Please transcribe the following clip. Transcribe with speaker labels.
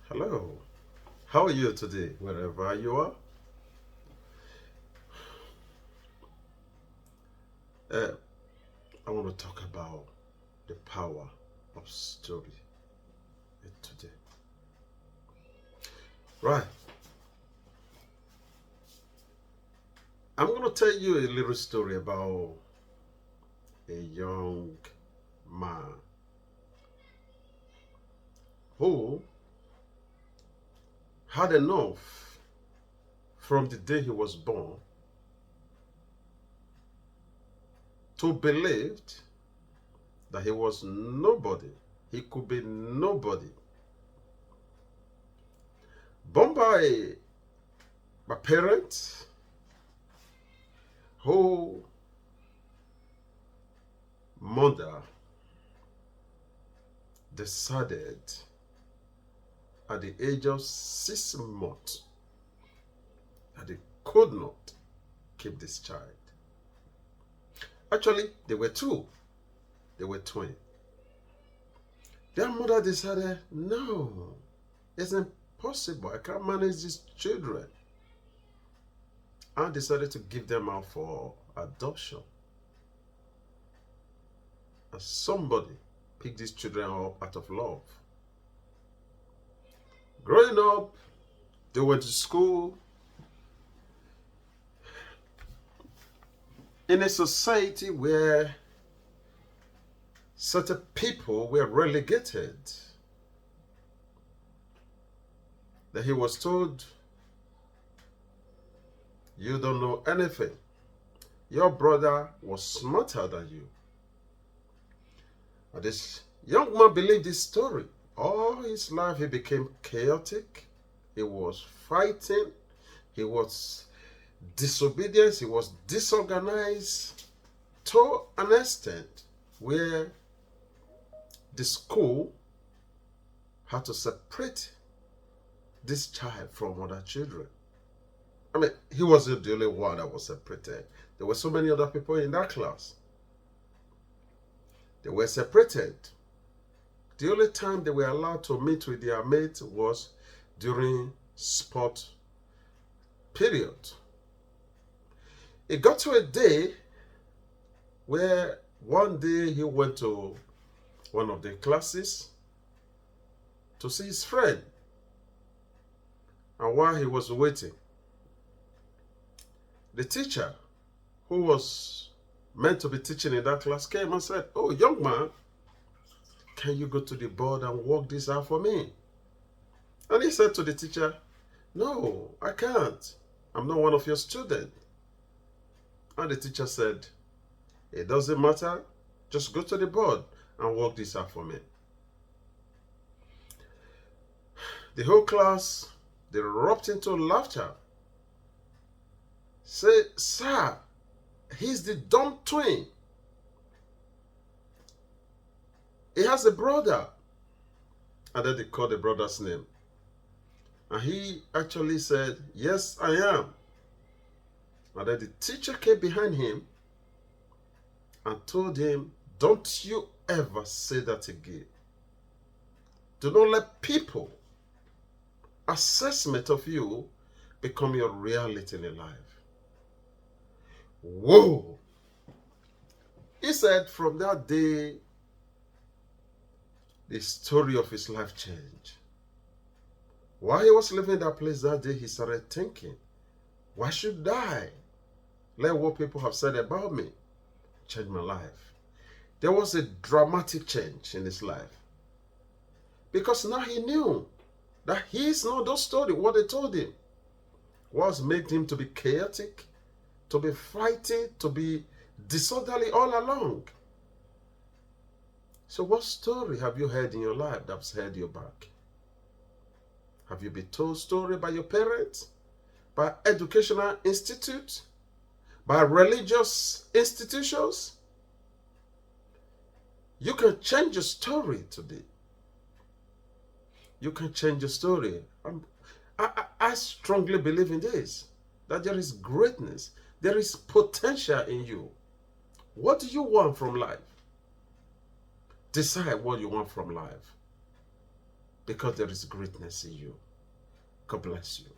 Speaker 1: Hello, how are you today, wherever you are? Uh, I want to talk about the power of story today. Right, I'm going to tell you a little story about a young man who had enough from the day he was born to believe that he was nobody. He could be nobody. Born by my parents who mother decided at the age of 6 months that they could not keep this child. Actually, they were two, they were twins. Their mother decided, no, it's impossible. I can't manage these children. And decided to give them out for adoption. And somebody picked these children up out of love. Growing up, they went to school in a society where certain people were relegated. That he was told, you don't know anything. Your brother was smarter than you. And this young man believed this story. All his life he became chaotic. He was fighting. He was disobedient. He was disorganized to an extent where the school had to separate this child from other children. I mean, he wasn't the only one that was separated. There were so many other people in that class. They were separated. The only time they were allowed to meet with their mates was during sport period. It got to a day where one day he went to one of the classes to see his friend. And while he was waiting, the teacher who was meant to be teaching in that class came and said, oh, young man, can you go to the board and work this out for me? And he said to the teacher, no, I can't. I'm not one of your students. And the teacher said, it doesn't matter. Just go to the board and work this out for me. The whole class, they erupted into laughter. Say, sir, he's the dumb twin. He has a brother. And then they called the brother's name. And he actually said, yes, I am. And then the teacher came behind him and told him, don't you ever say that again. Do not let people assessment of you become your reality in life. Whoa! He said from that day, the story of his life changed. While he was living that place that day, he started thinking, why should I let what people have said about me change my life? There was a dramatic change in his life. Because now he knew that he is not those story. What they told him was made him to be chaotic, to be fighting, to be disorderly all along. So what story have you heard in your life that's held you back? Have you been told story by your parents, by educational institutes, by religious institutions? You can change your story today. You can change your story. I strongly believe in this, that there is greatness, there is potential in you. What do you want from life? Decide what you want from life. because there is greatness in you. God bless you.